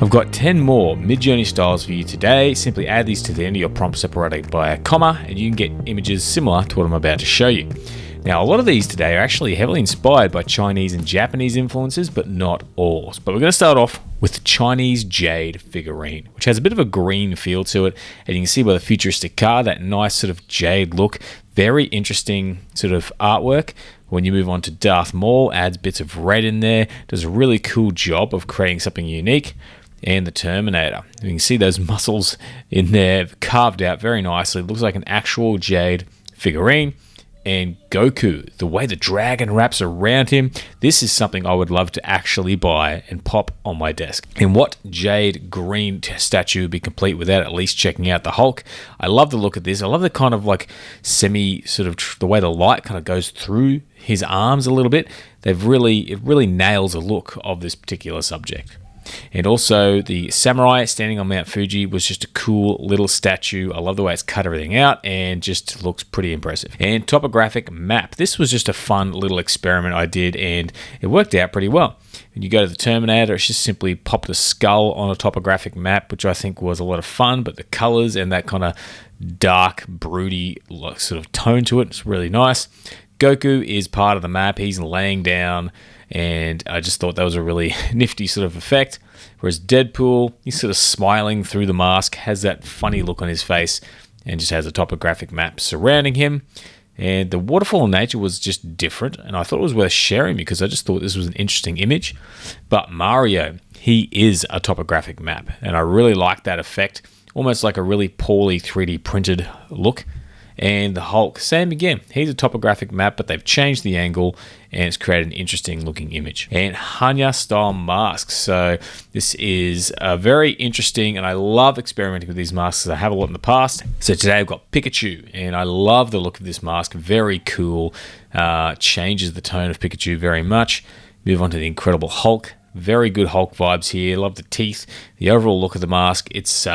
I've got 10 more Midjourney styles for you today. Simply add these to the end of your prompt separated by a comma and you can get images similar to what I'm about to show you. Now, a lot of these today are actually heavily inspired by Chinese and Japanese influences, but not all. But we're going to start off with the Chinese jade figurine, which has a bit of a green feel to it. And you can see by the futuristic car, that nice sort of jade look. Very interesting sort of artwork. When you move on to Darth Maul, adds bits of red in there. Does a really cool job of creating something unique. And the Terminator. You can see those muscles in there carved out very nicely. Looks like an actual jade figurine. And Goku, the way the dragon wraps around him, this is something I would love to actually buy and pop on my desk. And what jade green statue would be complete without at least checking out the Hulk? I love the look of this. I love the kind of like semi sort of the way the light kind of goes through his arms a little bit. It really nails the look of this particular subject. And also the samurai standing on Mount Fuji was just a cool little statue. I love the way it's cut everything out and just looks pretty impressive. And topographic map. This was just a fun little experiment I did and it worked out pretty well. When you go to the Terminator, it's just simply popped a skull on a topographic map, which I think was a lot of fun, but the colors and that kind of dark, broody sort of tone to it, it's really nice. Goku is part of the map. He's laying down, and I just thought that was a really nifty sort of effect. Whereas Deadpool, he's sort of smiling through the mask, has that funny look on his face, and just has a topographic map surrounding him. And the waterfall in nature was just different, and I thought it was worth sharing because I just thought this was an interesting image. But Mario, he is a topographic map, and I really like that effect, almost like a really poorly 3D printed look. And the Hulk, same again. He's a topographic map, but they've changed the angle and it's created an interesting looking image. And Hanya style masks. So this is very interesting, and I love experimenting with these masks. I have a lot in the past. So today I've got Pikachu, and I love the look of this mask. Very cool. Changes the tone of Pikachu very much. Move on to the Incredible Hulk. Very good Hulk vibes here. Love the teeth, the overall look of the mask. It's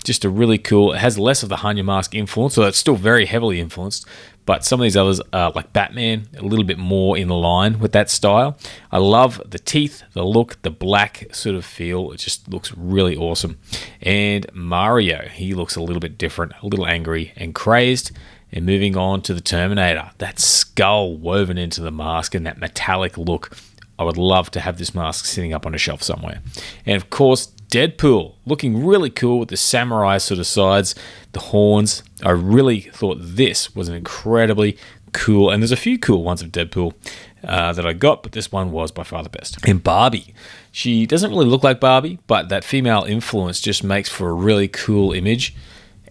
just a really cool. It has less of the Hanya mask influence, so it's still very heavily influenced. But some of these others, like Batman, a little bit more in line with that style. I love the teeth, the look, the black sort of feel. It just looks really awesome. And Mario, he looks a little bit different, a little angry and crazed. And moving on to the Terminator, that skull woven into the mask and that metallic look. I would love to have this mask sitting up on a shelf somewhere. And of course, Deadpool, looking really cool with the samurai sort of sides, the horns. I really thought this was an incredibly cool, and there's a few cool ones of Deadpool that I got, but this one was by far the best. And Barbie, she doesn't really look like Barbie, but that female influence just makes for a really cool image.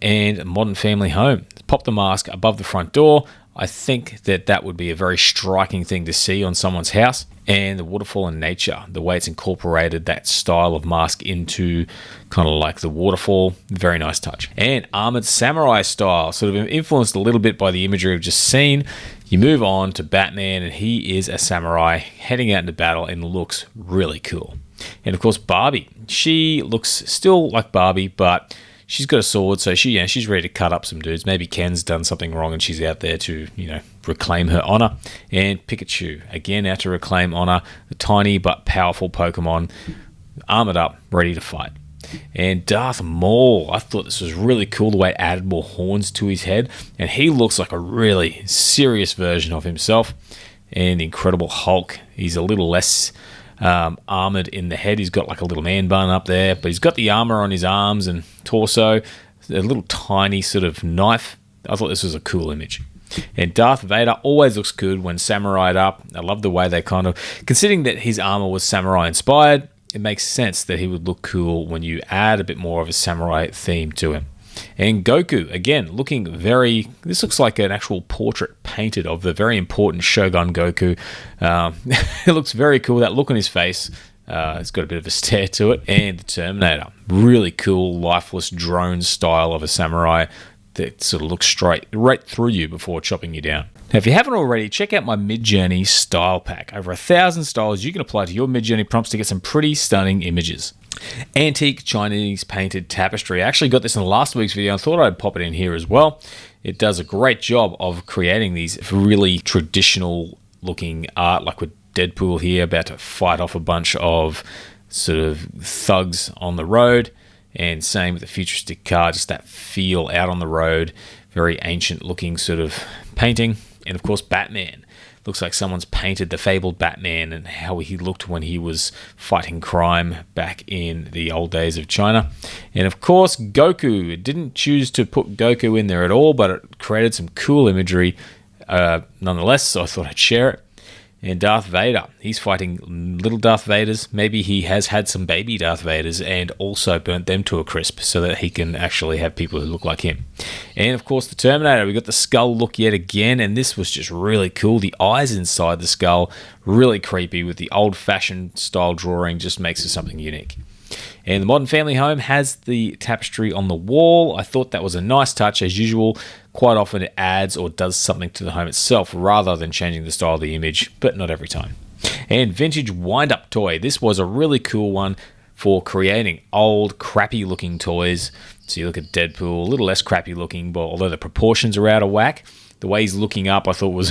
And Modern Family Home, pop the mask above the front door. I think that would be a very striking thing to see on someone's house. And the waterfall in nature, the way it's incorporated that style of mask into kind of like the waterfall, very nice touch. And Armored Samurai style, sort of influenced a little bit by the imagery we've just seen. You move on to Batman, and he is a samurai heading out into battle and looks really cool. And of course, Barbie, she looks still like Barbie, but she's got a sword, so she's ready to cut up some dudes. Maybe Ken's done something wrong and she's out there to, reclaim her honor. And Pikachu, again, out to reclaim honor. The tiny but powerful Pokemon, armored up, ready to fight. And Darth Maul, I thought this was really cool, the way it added more horns to his head. And he looks like a really serious version of himself. And the Incredible Hulk, he's a little less armored in the head. He's got like a little man bun up there, but he's got the armor on his arms and torso, a little tiny sort of knife. I thought this was a cool image. And Darth Vader always looks good when samurai'd up. I love the way they kind of, considering that his armor was samurai inspired, it makes sense that he would look cool when you add a bit more of a samurai theme to him. And Goku, again, looking this looks like an actual portrait painted of the very important Shogun Goku. It looks very cool, that look on his face. It's got a bit of a stare to it. And the Terminator, really cool, lifeless drone style of a samurai that sort of looks right through you before chopping you down. Now, if you haven't already, check out my Midjourney style pack. Over 1,000 styles you can apply to your Midjourney prompts to get some pretty stunning images. Antique Chinese painted tapestry. I actually got this in last week's video and thought I'd pop it in here as well. It does a great job of creating these really traditional looking art, like with Deadpool here about to fight off a bunch of sort of thugs on the road. And same with the futuristic car, just that feel out on the road, very ancient looking sort of painting. And of course, Batman. Looks like someone's painted the fabled Batman and how he looked when he was fighting crime back in the old days of China. And of course, Goku. It didn't choose to put Goku in there at all, but it created some cool imagery nonetheless, so I thought I'd share it. And Darth Vader. He's fighting little Darth Vaders. Maybe he has had some baby Darth Vaders and also burnt them to a crisp so that he can actually have people who look like him. And of course, the Terminator. We got the skull look yet again, and this was just really cool. The eyes inside the skull, really creepy with the old-fashioned style drawing, just makes it something unique. And the Modern Family home has the tapestry on the wall. I thought that was a nice touch. As usual, quite often it adds or does something to the home itself rather than changing the style of the image, but not every time. And vintage wind-up toy. This was a really cool one for creating old, crappy-looking toys. So you look at Deadpool, a little less crappy-looking, but although the proportions are out of whack, the way he's looking up I thought was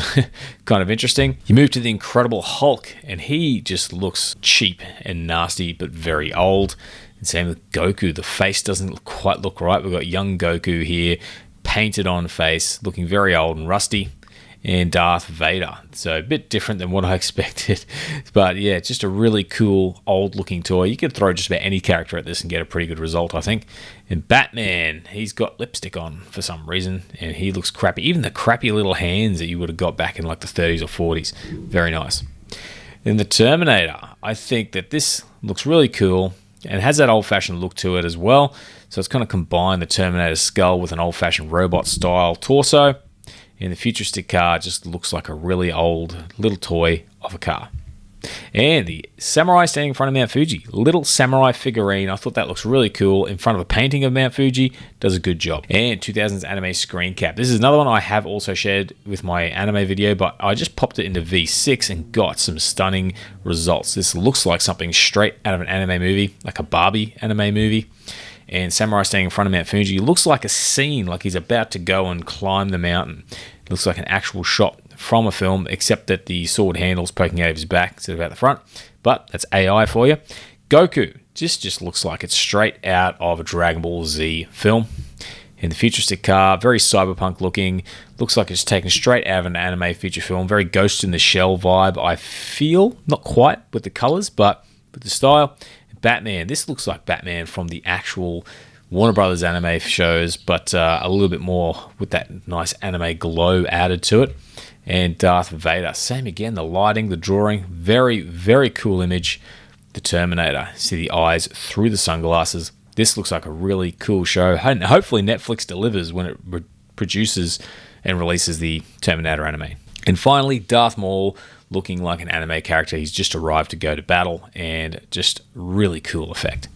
kind of interesting. You move to the Incredible Hulk, and he just looks cheap and nasty, but very old. And same with Goku. The face doesn't quite look right. We've got young Goku here, painted on face, looking very old and rusty. And Darth Vader. So a bit different than what I expected. But yeah, just a really cool old looking toy. You could throw just about any character at this and get a pretty good result, I think. And Batman, he's got lipstick on for some reason. And he looks crappy. Even the crappy little hands that you would have got back in like the 30s or 40s. Very nice. Then the Terminator. I think that this looks really cool. And has that old-fashioned look to it as well. So it's kind of combined the Terminator skull with an old-fashioned robot-style torso. And the futuristic car just looks like a really old little toy of a car. And the samurai standing in front of Mount Fuji. Little samurai figurine. I thought that looks really cool. In front of a painting of Mount Fuji. Does a good job. And 2000's anime screen cap. This is another one I have also shared with my anime video, but I just popped it into V6 and got some stunning results. This looks like something straight out of an anime movie, like a Barbie anime movie. And samurai standing in front of Mount Fuji looks like a scene, like he's about to go and climb the mountain. It looks like an actual shot from a film, except that the sword handle's poking out of his back instead of out the front. But that's AI for you. Goku just looks like it's straight out of a Dragon Ball Z film. And the futuristic car, very cyberpunk looking. Looks like it's taken straight out of an anime feature film. Very Ghost in the Shell vibe, I feel. Not quite with the colors, but with the style. Batman. This looks like Batman from the actual Warner Brothers anime shows, but a little bit more with that nice anime glow added to it. And Darth Vader. Same again, the lighting, the drawing. Very, very cool image. The Terminator. See the eyes through the sunglasses. This looks like a really cool show. And hopefully Netflix delivers when it produces and releases the Terminator anime. And finally, Darth Maul, looking like an anime character. He's just arrived to go to battle, and just really cool effect.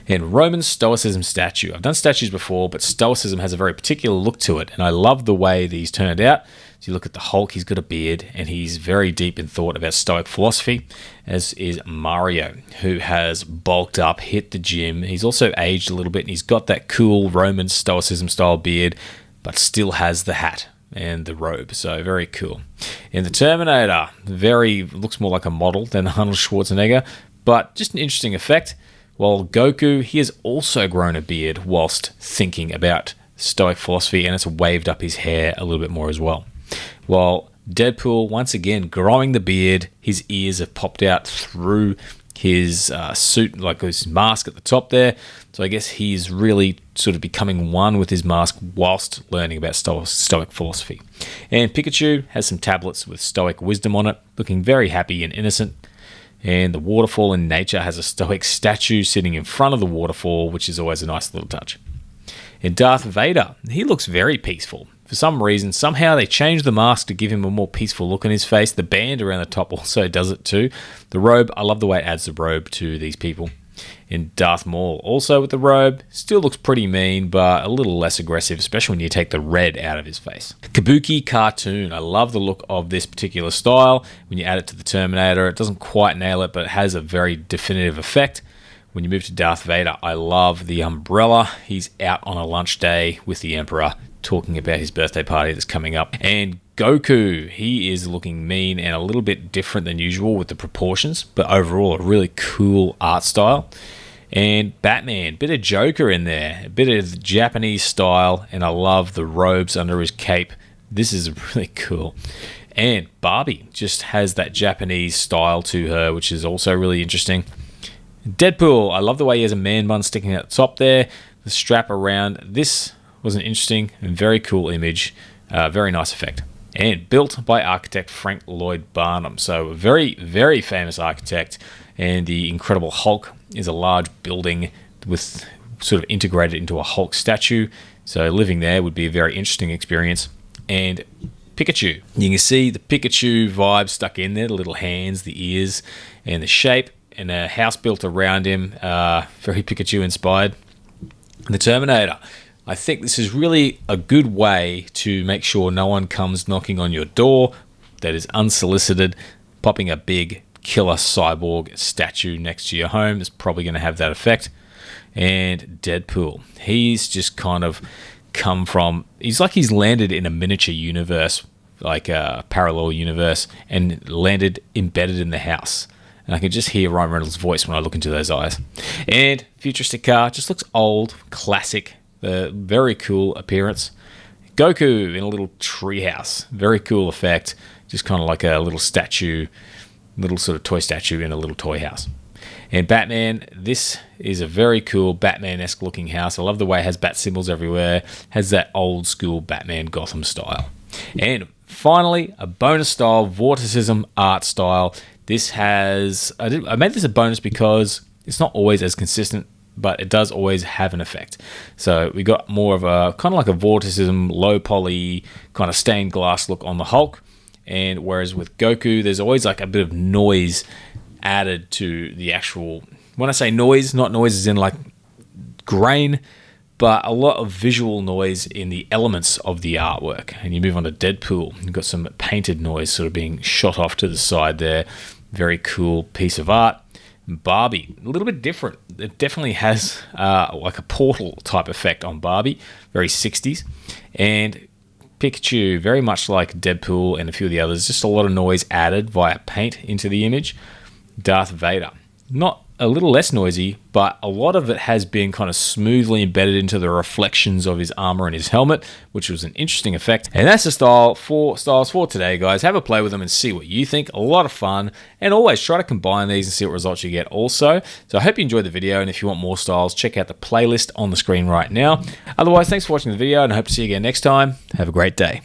And Roman Stoicism statue. I've done statues before, but Stoicism has a very particular look to it, and I love the way these turned out. So you look at the Hulk, he's got a beard, and he's very deep in thought about Stoic philosophy, as is Mario, who has bulked up, hit the gym. He's also aged a little bit, and he's got that cool Roman Stoicism style beard, but still has the hat and the robe, so very cool. In the Terminator, looks more like a model than Arnold Schwarzenegger, but just an interesting effect. While Goku, he has also grown a beard whilst thinking about Stoic philosophy, and it's waved up his hair a little bit more as well. While Deadpool, once again, growing the beard, his ears have popped out through his suit, like his mask at the top there. So I guess he's really sort of becoming one with his mask whilst learning about Stoic philosophy. And Pikachu has some tablets with Stoic wisdom on it, looking very happy and innocent. And the waterfall in nature has a Stoic statue sitting in front of the waterfall, which is always a nice little touch. And Darth Vader, he looks very peaceful. For some reason, somehow they changed the mask to give him a more peaceful look on his face. The band around the top also does it too. The robe, I love the way it adds the robe to these people. And Darth Maul, also with the robe, still looks pretty mean, but a little less aggressive, especially when you take the red out of his face. Kabuki cartoon. I love the look of this particular style. When you add it to the Terminator, it doesn't quite nail it, but it has a very definitive effect. When you move to Darth Vader, I love the umbrella. He's out on a lunch day with the Emperor talking about his birthday party that's coming up. And Goku, he is looking mean and a little bit different than usual with the proportions, but overall a really cool art style. And Batman, bit of Joker in there, a bit of Japanese style, and I love the robes under his cape. This is really cool. And Barbie just has that Japanese style to her, which is also really interesting. Deadpool, I love the way he has a man bun sticking out the top there, the strap around. This was an interesting and very cool image, very nice effect. And built by architect Frank Lloyd Barnum. So a very, very famous architect. And the Incredible Hulk is a large building with sort of integrated into a Hulk statue. So living there would be a very interesting experience. And Pikachu. You can see the Pikachu vibe stuck in there, the little hands, the ears, and the shape, and a house built around him, very Pikachu inspired. The Terminator. I think this is really a good way to make sure no one comes knocking on your door that is unsolicited. Popping a big killer cyborg statue next to your home is probably going to have that effect. And Deadpool. He's just kind of come from, he's like he's landed in a miniature universe, like a parallel universe, and landed embedded in the house. And I can just hear Ryan Reynolds' voice when I look into those eyes. And futuristic car, just looks old, classic, very cool appearance. Goku in a little treehouse, very cool effect, just kind of like a little statue, little sort of toy statue in a little toy house. And Batman, this is a very cool Batman-esque looking house. I love the way it has bat symbols everywhere, has that old school Batman Gotham style. And finally, a bonus style, Vorticism art style. This has, I made this a bonus because it's not always as consistent, but it does always have an effect. So we got more of a kind of like a Vorticism, low poly, kind of stained glass look on the Hulk. And whereas with Goku, there's always like a bit of noise added to the actual, when I say noise, not noise as in like grain, but a lot of visual noise in the elements of the artwork. And you move on to Deadpool, you've got some painted noise sort of being shot off to the side there. Very cool piece of art. Barbie, a little bit different. It definitely has like a portal type effect on Barbie, very 60s. And Pikachu, very much like Deadpool and a few of the others, just a lot of noise added via paint into the image. Darth Vader, not a little less noisy, but a lot of it has been kind of smoothly embedded into the reflections of his armor and his helmet, which was an interesting effect. And that's the styles for today, guys. Have a play with them and see what you think. A lot of fun, and always try to combine these and see what results you get also. So I hope you enjoyed the video, and if you want more styles, check out the playlist on the screen right now. Otherwise, thanks for watching the video, and I hope to see you again next time. Have a great day.